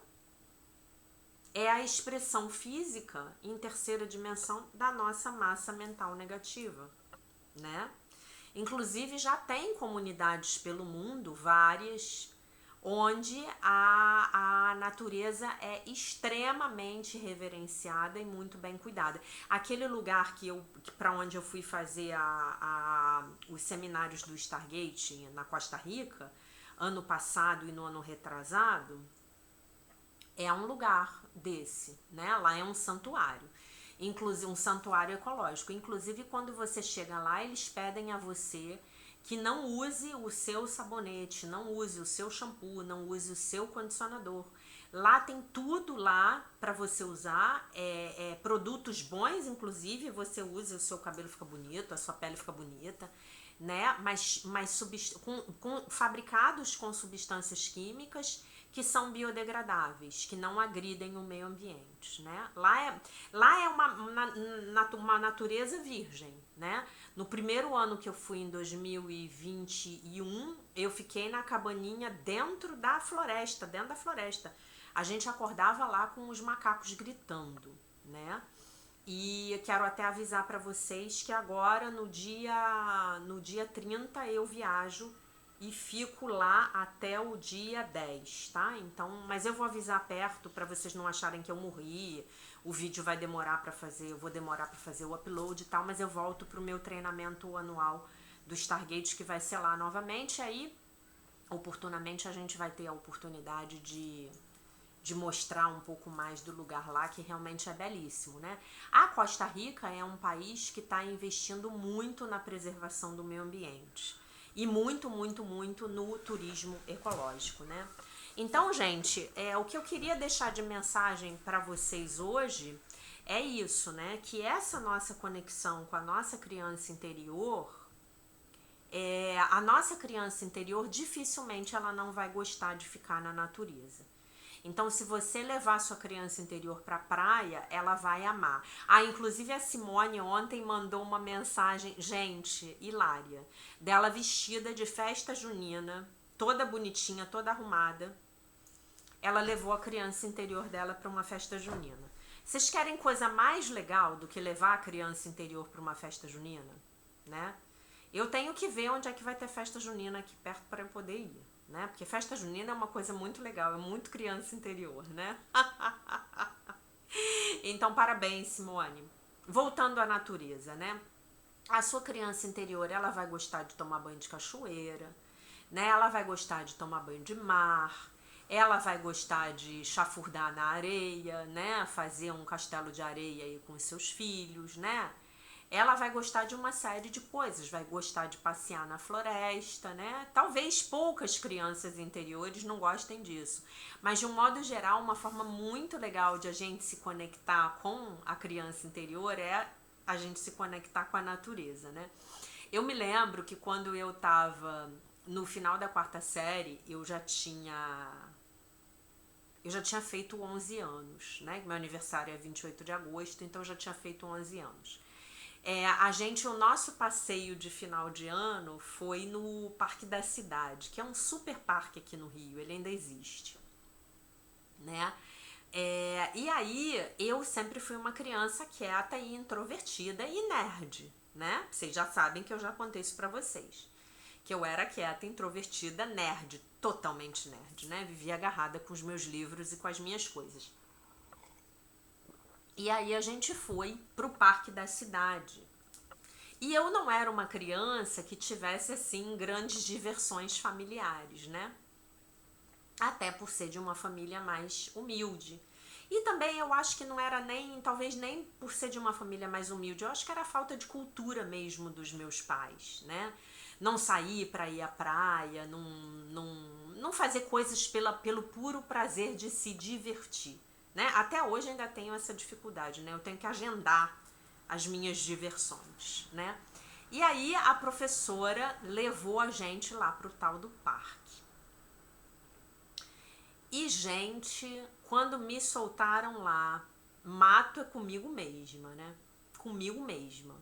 é a expressão física em terceira dimensão da nossa massa mental negativa, né? Inclusive já tem comunidades pelo mundo, várias, onde a natureza é extremamente reverenciada e muito bem cuidada. Aquele lugar para onde eu fui fazer os seminários do Stargate na Costa Rica, ano passado e no ano retrasado, é um lugar desse, né? Lá é um santuário. Inclusive um santuário ecológico. Inclusive, quando você chega lá, eles pedem a você que não use o seu sabonete, não use o seu shampoo, não use o seu condicionador. Lá tem tudo lá para você usar, produtos bons, inclusive, você usa, o seu cabelo fica bonito, a sua pele fica bonita, né? Mas fabricados com substâncias químicas que são biodegradáveis, que não agridem o meio ambiente, né? Lá é uma natureza virgem, né? No primeiro ano que eu fui, em 2021, eu fiquei na cabaninha dentro da floresta. A gente acordava lá com os macacos gritando, né? E quero até avisar para vocês que agora, no dia 30, eu viajo e fico lá até o dia 10, tá? Então, mas eu vou avisar perto para vocês não acharem que eu morri. O vídeo vai demorar para fazer, eu vou demorar para fazer o upload e tal, mas eu volto pro meu treinamento anual do Stargate, que vai ser lá novamente. Aí, oportunamente, a gente vai ter a oportunidade de mostrar um pouco mais do lugar lá, que realmente é belíssimo, né? A Costa Rica é um país que está investindo muito na preservação do meio ambiente. e muito, muito, muito no turismo ecológico, né? Então, gente, o que eu queria deixar de mensagem para vocês hoje é isso, né? Que essa nossa conexão com a nossa criança interior, a nossa criança interior dificilmente ela não vai gostar de ficar na natureza. Então, se você levar sua criança interior para a praia, ela vai amar. Inclusive a Simone ontem mandou uma mensagem, gente, hilária, dela vestida de festa junina, toda bonitinha, toda arrumada. Ela levou a criança interior dela para uma festa junina. Vocês querem coisa mais legal do que levar a criança interior para uma festa junina, né? Eu tenho que ver onde é que vai ter festa junina aqui perto para eu poder ir, né? Porque festa junina é uma coisa muito legal, é muito criança interior, né? Então, parabéns, Simone. Voltando à natureza, né? A sua criança interior, ela vai gostar de tomar banho de cachoeira, né? Ela vai gostar de tomar banho de mar, ela vai gostar de chafurdar na areia, né? Fazer um castelo de areia aí com os seus filhos, né? Ela vai gostar de uma série de coisas, vai gostar de passear na floresta, né? Talvez poucas crianças interiores não gostem disso, mas de um modo geral, uma forma muito legal de a gente se conectar com a criança interior é a gente se conectar com a natureza, né? Eu me lembro que quando eu tava no final da 4ª série, eu já tinha feito 11 anos, né? Meu aniversário é 28 de agosto, então eu já tinha feito 11 anos. O nosso passeio de final de ano foi no Parque da Cidade, que é um super parque aqui no Rio, ele ainda existe, né? E aí, eu sempre fui uma criança quieta e introvertida e nerd, né? Vocês já sabem que eu já contei isso pra vocês. Que eu era quieta, introvertida, nerd, totalmente nerd, né? Vivia agarrada com os meus livros e com as minhas coisas. E aí a gente foi pro Parque da Cidade. E eu não era uma criança que tivesse, assim, grandes diversões familiares, né? Até por ser de uma família mais humilde. E também eu acho que não era talvez nem por ser de uma família mais humilde, eu acho que era a falta de cultura mesmo dos meus pais, né? Não sair para ir à praia, não fazer coisas pelo puro prazer de se divertir, né? Até hoje ainda tenho essa dificuldade, né? Eu tenho que agendar as minhas diversões, né? E aí a professora levou a gente lá pro tal do parque. E, gente, quando me soltaram lá, mato é comigo mesma, né? Comigo mesma.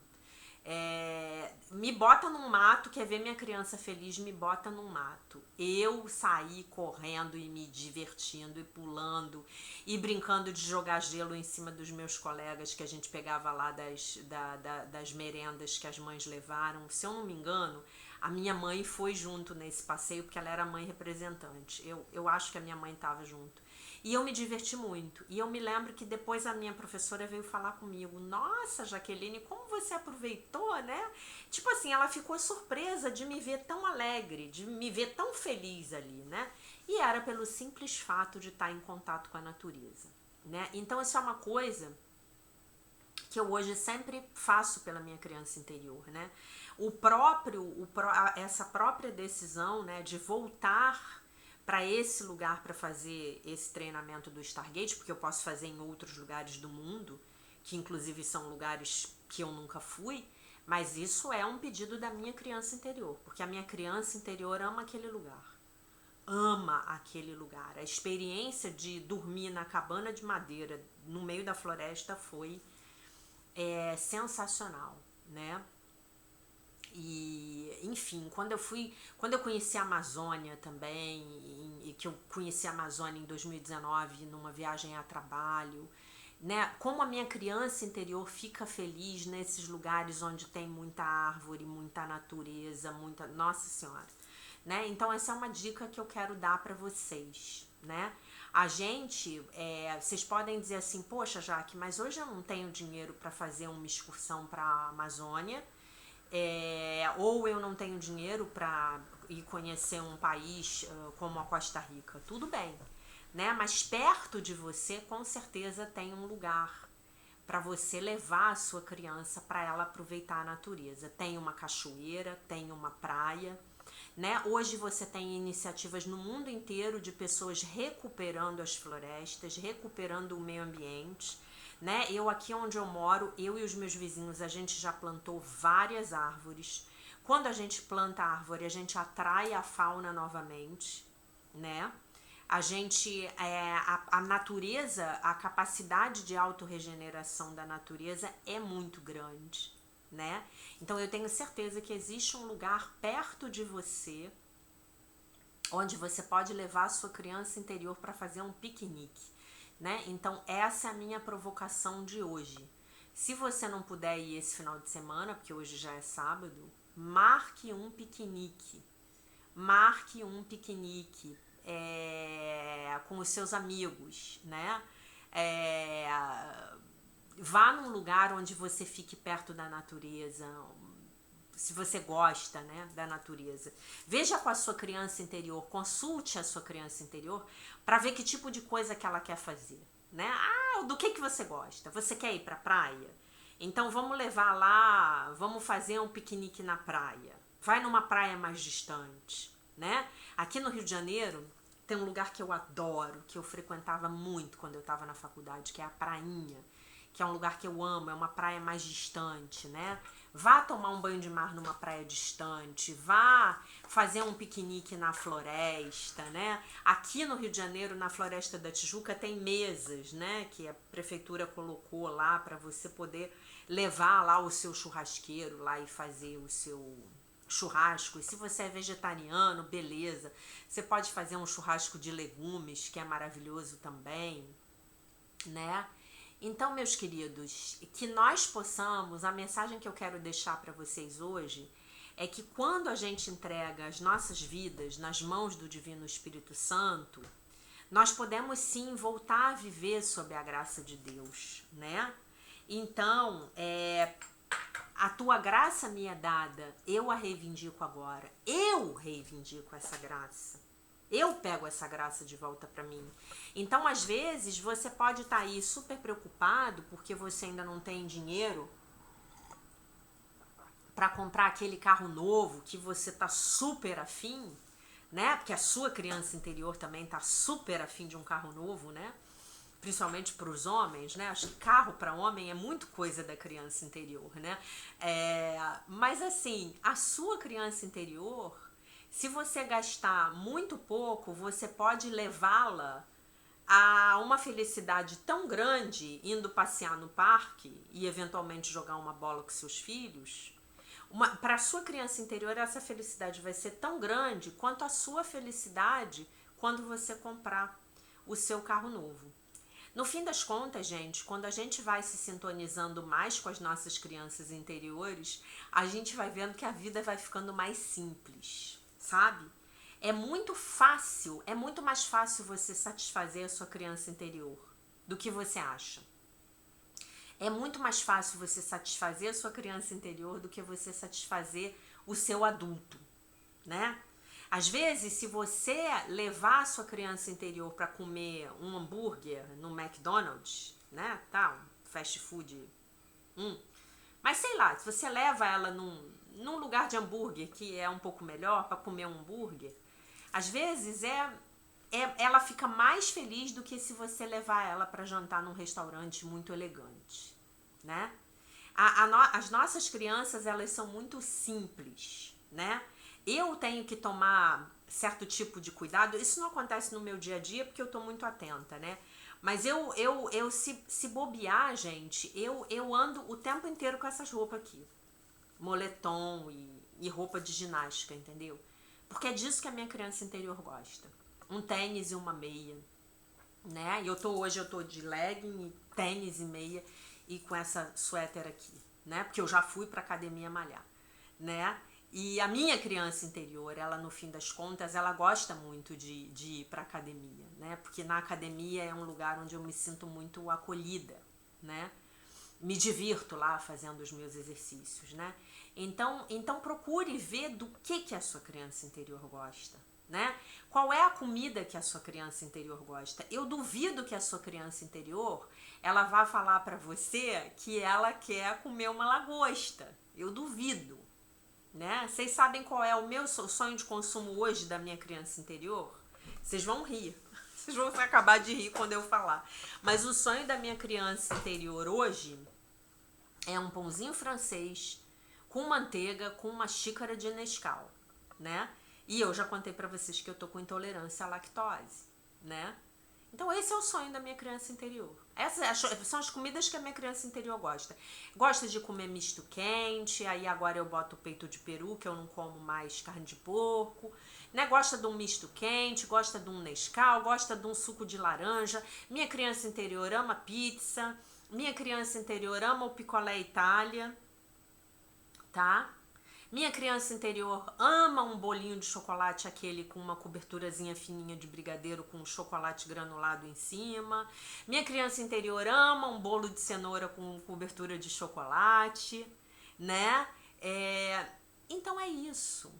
Me bota num mato, quer ver minha criança feliz, me bota num mato. Eu saí correndo e me divertindo e pulando e brincando de jogar gelo em cima dos meus colegas que a gente pegava lá das merendas que as mães levaram. Se eu não me engano, a minha mãe foi junto nesse passeio porque ela era mãe representante. Eu acho que a minha mãe estava junto. E eu me diverti muito. E eu me lembro que depois a minha professora veio falar comigo. Nossa, Jaqueline, como você aproveitou, né? Tipo assim, ela ficou surpresa de me ver tão alegre, de me ver tão feliz ali, né? E era pelo simples fato de estar em contato com a natureza, né? Então isso é uma coisa que eu hoje sempre faço pela minha criança interior, né? Essa própria decisão, né, de voltar para esse lugar para fazer esse treinamento do Stargate, porque eu posso fazer em outros lugares do mundo, que inclusive são lugares que eu nunca fui, mas isso é um pedido da minha criança interior, porque a minha criança interior ama aquele lugar. Ama aquele lugar. A experiência de dormir na cabana de madeira no meio da floresta foi sensacional, né? E, enfim, quando eu conheci a Amazônia também, e que eu conheci a Amazônia em 2019 numa viagem a trabalho, né? Como a minha criança interior fica feliz nesses lugares onde tem muita árvore, muita natureza, muita, nossa senhora, né? Então essa é uma dica que eu quero dar para vocês, né? A gente, vocês podem dizer assim, poxa, Jaque, mas hoje eu não tenho dinheiro para fazer uma excursão para a Amazônia, ou eu não tenho dinheiro para ir conhecer um país como a Costa Rica. Tudo bem, né? Mas perto de você, com certeza, tem um lugar para você levar a sua criança para ela aproveitar a natureza. Tem uma cachoeira, tem uma praia, né? Hoje você tem iniciativas no mundo inteiro de pessoas recuperando as florestas, recuperando o meio ambiente, né? Eu aqui onde eu moro, eu e os meus vizinhos, a gente já plantou várias árvores. Quando a gente planta árvore, a gente atrai a fauna novamente, né? A gente, a natureza, a capacidade de autorregeneração da natureza é muito grande, né? Então eu tenho certeza que existe um lugar perto de você onde você pode levar a sua criança interior para fazer um piquenique, né? Então essa é a minha provocação de hoje. Se você não puder ir esse final de semana, porque hoje já é sábado, marque um piquenique. Marque um piquenique com os seus amigos, né? Vá num lugar onde você fique perto da natureza, se você gosta, né, da natureza. Veja com a sua criança interior, consulte a sua criança interior para ver que tipo de coisa que ela quer fazer, né? Ah, do que você gosta? Você quer ir para a praia? Então vamos levar lá, vamos fazer um piquenique na praia. Vai numa praia mais distante, né? Aqui no Rio de Janeiro tem um lugar que eu adoro, que eu frequentava muito quando eu estava na faculdade, que é a Prainha, que é um lugar que eu amo, é uma praia mais distante, né? Vá tomar um banho de mar numa praia distante, vá fazer um piquenique na floresta, né? Aqui no Rio de Janeiro, na Floresta da Tijuca, tem mesas, né? Que a prefeitura colocou lá para você poder levar lá o seu churrasqueiro lá e fazer o seu churrasco. E se você é vegetariano, beleza. Você pode fazer um churrasco de legumes, que é maravilhoso também, né? Então, meus queridos, que nós possamos, a mensagem que eu quero deixar para vocês hoje é que quando a gente entrega as nossas vidas nas mãos do Divino Espírito Santo, nós podemos sim voltar a viver sob a graça de Deus, né? Então, a tua graça me é dada, eu a reivindico agora, eu reivindico essa graça. Eu pego essa graça de volta para mim. Então, às vezes, você pode estar aí super preocupado porque você ainda não tem dinheiro para comprar aquele carro novo que você tá super afim, né? Porque a sua criança interior também tá super afim de um carro novo, né? Principalmente para os homens, né? Acho que carro para homem é muito coisa da criança interior, né? Mas assim, a sua criança interior, se você gastar muito pouco, você pode levá-la a uma felicidade tão grande indo passear no parque e eventualmente jogar uma bola com seus filhos. Para a sua criança interior, essa felicidade vai ser tão grande quanto a sua felicidade quando você comprar o seu carro novo. No fim das contas, gente, quando a gente vai se sintonizando mais com as nossas crianças interiores, a gente vai vendo que a vida vai ficando mais simples, sabe? É muito fácil, é muito mais fácil você satisfazer a sua criança interior do que você acha. É muito mais fácil você satisfazer a sua criança interior do que você satisfazer o seu adulto, né? Às vezes, se você levar a sua criança interior para comer um hambúrguer no McDonald's, né, tá, um fast food, mas sei lá, se você leva ela num lugar de hambúrguer que é um pouco melhor para comer um hambúrguer, às vezes ela fica mais feliz do que se você levar ela para jantar num restaurante muito elegante, né? As nossas crianças, elas são muito simples, né? Eu tenho que tomar certo tipo de cuidado. Isso não acontece no meu dia a dia porque eu tô muito atenta, né? Mas se bobear, gente, eu ando o tempo inteiro com essas roupas aqui. Moletom e roupa de ginástica, entendeu? Porque é disso que a minha criança interior gosta. Um tênis e uma meia, né? E hoje eu tô de legging, tênis e meia e com essa suéter aqui, né? Porque eu já fui pra academia malhar, né? E a minha criança interior, ela no fim das contas, ela gosta muito de ir pra academia, né? Porque na academia é um lugar onde eu me sinto muito acolhida, né? Me divirto lá fazendo os meus exercícios, né? Então procure ver do que a sua criança interior gosta, né? Qual é a comida que a sua criança interior gosta? Eu duvido que a sua criança interior, ela vá falar pra você que ela quer comer uma lagosta. Eu duvido, né? Vocês sabem qual é o meu sonho de consumo hoje da minha criança interior? Vocês vão rir. Vocês vão acabar de rir quando eu falar. Mas o sonho da minha criança interior hoje é um pãozinho francês com manteiga, com uma xícara de Nescau, né? E eu já contei pra vocês que eu tô com intolerância à lactose, né? Então esse é o sonho da minha criança interior. Essas são as comidas que a minha criança interior gosta. Gosta de comer misto quente, aí agora eu boto peito de peru, que eu não como mais carne de porco, né? Gosta de um misto quente, gosta de um Nescau, gosta de um suco de laranja. Minha criança interior ama pizza, minha criança interior ama o picolé Itália, tá? Minha criança interior ama um bolinho de chocolate, aquele com uma coberturazinha fininha de brigadeiro com chocolate granulado em cima. Minha criança interior ama um bolo de cenoura com cobertura de chocolate, né? Então é isso,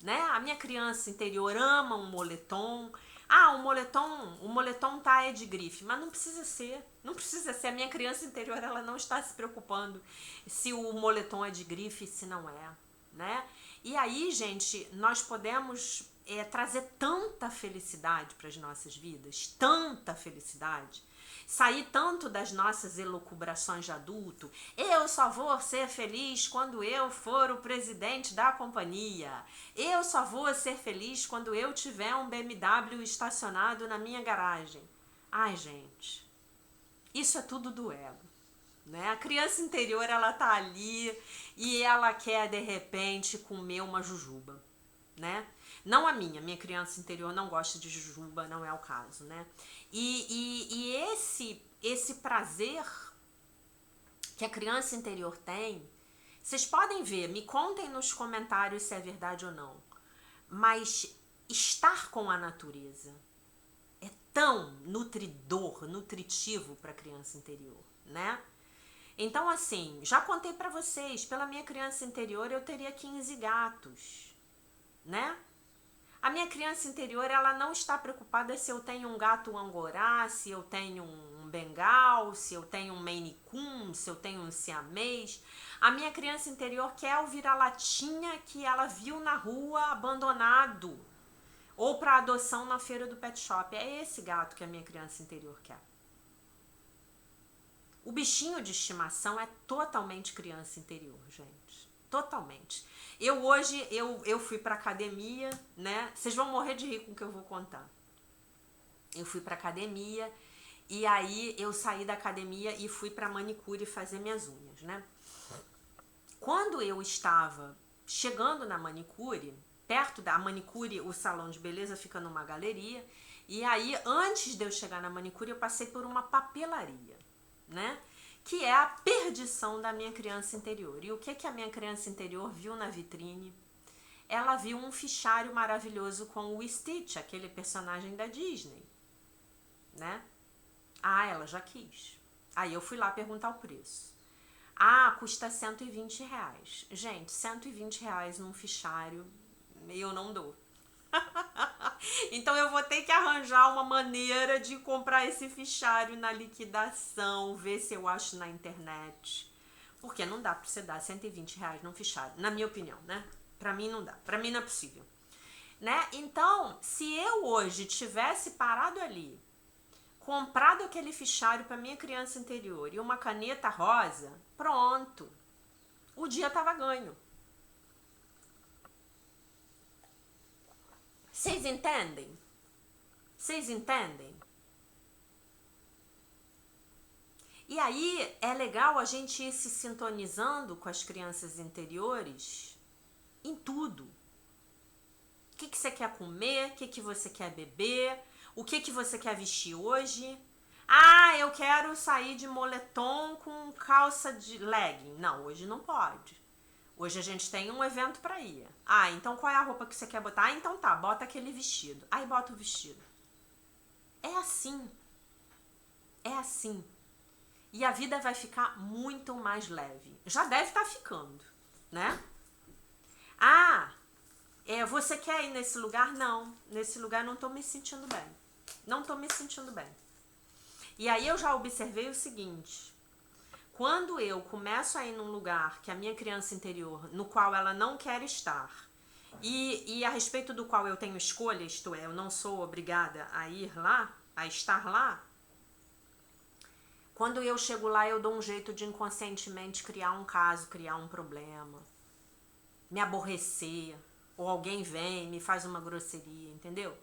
né? A minha criança interior ama um moletom. Ah, o moletom tá é de grife, mas não precisa ser. Não precisa ser. A minha criança interior, ela não está se preocupando se o moletom é de grife e se não é, né? E aí, gente, nós podemos trazer tanta felicidade para as nossas vidas, tanta felicidade, sair tanto das nossas elucubrações de adulto. Eu só vou ser feliz quando eu for o presidente da companhia. Eu só vou ser feliz quando eu tiver um BMW estacionado na minha garagem. Ai, gente, isso é tudo do ego, né? A criança interior, ela tá ali e ela quer de repente comer uma jujuba, né? Não a minha criança interior não gosta de jujuba, não é o caso, né? E esse prazer que a criança interior tem, vocês podem ver, me contem nos comentários se é verdade ou não, mas estar com a natureza é tão nutritivo para a criança interior, né? Então, assim, já contei pra vocês, pela minha criança interior eu teria 15 gatos, né? A minha criança interior, ela não está preocupada se eu tenho um gato angorá, se eu tenho um bengal, se eu tenho um Maine Coon, se eu tenho um siamês. A minha criança interior quer o vira-latinha que ela viu na rua abandonado ou para adoção na feira do pet shop. É esse gato que a minha criança interior quer. O bichinho de estimação é totalmente criança interior, gente. Totalmente. Hoje eu fui pra academia, né? Vocês vão morrer de rir com o que eu vou contar. Eu fui pra academia e aí eu saí da academia e fui pra manicure fazer minhas unhas, né? Quando eu estava chegando na manicure, perto da manicure, o salão de beleza fica numa galeria, e aí antes de eu chegar na manicure eu passei por uma papelaria, né? Que é a perdição da minha criança interior. E o que a minha criança interior viu na vitrine? Ela viu um fichário maravilhoso com o Stitch, aquele personagem da Disney, né? Ah, ela já quis. Aí eu fui lá perguntar o preço. Ah, custa R$120. Gente, R$120 num fichário, eu não dou. Então eu vou ter que arranjar uma maneira de comprar esse fichário na liquidação, ver se eu acho na internet. Porque não dá pra você dar R$120 num fichário, na minha opinião, né? Pra mim não dá, pra mim não é possível, né? Então, se eu hoje tivesse parado ali, comprado aquele fichário pra minha criança interior e uma caneta rosa, pronto, o dia tava ganho. Vocês entendem? Vocês entendem? E aí é legal a gente ir se sintonizando com as crianças interiores em tudo. O que você quer comer? O que você quer beber? O que você quer vestir hoje? Ah, eu quero sair de moletom com calça de legging. Não, hoje não pode. Hoje a gente tem um evento pra ir. Ah, então qual é a roupa que você quer botar? Ah, então tá, bota aquele vestido. Aí bota o vestido. É assim. É assim. E a vida vai ficar muito mais leve. Já deve estar ficando, né? Ah, você quer ir nesse lugar? Não, nesse lugar não tô me sentindo bem. Não tô me sentindo bem. E aí eu já observei o seguinte. quando eu começo a ir num lugar que a minha criança interior, no qual ela não quer estar, e a respeito do qual eu tenho escolha, isto é, eu não sou obrigada a ir lá, a estar lá, quando eu chego lá eu dou um jeito de inconscientemente criar um caso, criar um problema, me aborrecer, ou alguém vem, me faz uma grosseria, entendeu?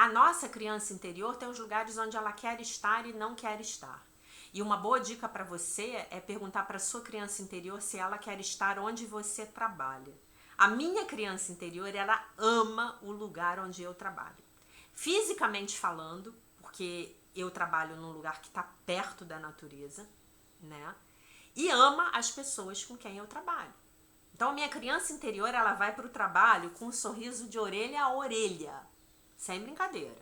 A nossa criança interior tem os lugares onde ela quer estar e não quer estar. E uma boa dica para você é perguntar para sua criança interior se ela quer estar onde você trabalha. A minha criança interior, ela ama o lugar onde eu trabalho. Fisicamente falando, porque eu trabalho num lugar que está perto da natureza, né? E ama as pessoas com quem eu trabalho. Então, a minha criança interior, ela vai para o trabalho com um sorriso de orelha a orelha. Sem brincadeira.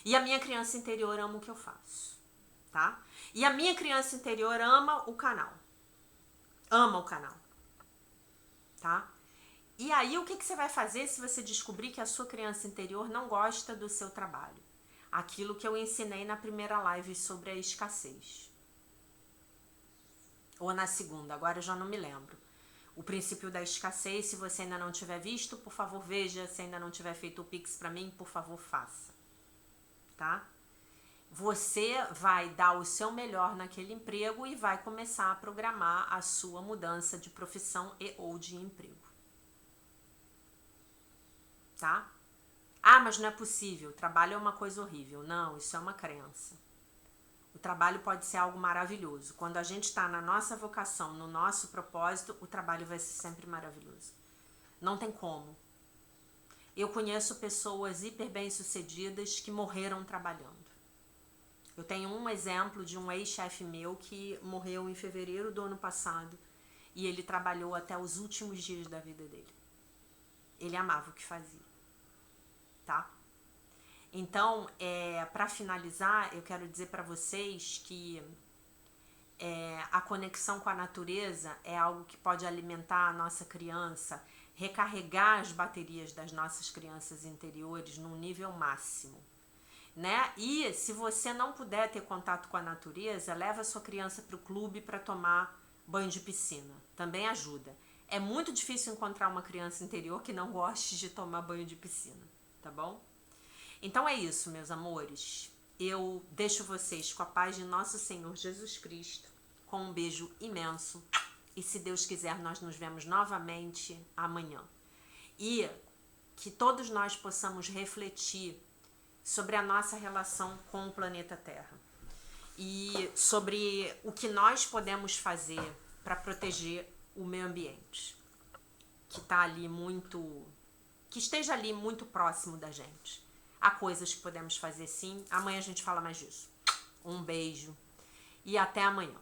E a minha criança interior ama o que eu faço, tá? E a minha criança interior ama o canal. Ama o canal, tá? E aí, o que você vai fazer se você descobrir que a sua criança interior não gosta do seu trabalho? Aquilo que eu ensinei na primeira live sobre a escassez. Ou na segunda, agora eu já não me lembro. O princípio da escassez, se você ainda não tiver visto, por favor veja. Se ainda não tiver feito o Pix para mim, por favor faça. Tá? Você vai dar o seu melhor naquele emprego e vai começar a programar a sua mudança de profissão e ou de emprego. Tá? Ah, mas não é possível, trabalho é uma coisa horrível. Não, isso é uma crença. O trabalho pode ser algo maravilhoso. Quando a gente está na nossa vocação, no nosso propósito, o trabalho vai ser sempre maravilhoso. Não tem como. Eu conheço pessoas hiper bem-sucedidas que morreram trabalhando. Eu tenho um exemplo de um ex-chefe meu que morreu em fevereiro do ano passado e ele trabalhou até os últimos dias da vida dele. Ele amava o que fazia. Tá? Então, para finalizar, eu quero dizer para vocês que a conexão com a natureza é algo que pode alimentar a nossa criança, recarregar as baterias das nossas crianças interiores num nível máximo, né? E se você não puder ter contato com a natureza, leva a sua criança para o clube para tomar banho de piscina, também ajuda. É muito difícil encontrar uma criança interior que não goste de tomar banho de piscina, tá bom? Então é isso, meus amores. Eu deixo vocês com a paz de nosso Senhor Jesus Cristo, com um beijo imenso. E se Deus quiser, nós nos vemos novamente amanhã. E que todos nós possamos refletir sobre a nossa relação com o planeta Terra. E sobre o que nós podemos fazer para proteger o meio ambiente. Que esteja ali muito próximo da gente. Há coisas que podemos fazer sim. Amanhã a gente fala mais disso. Um beijo e até amanhã.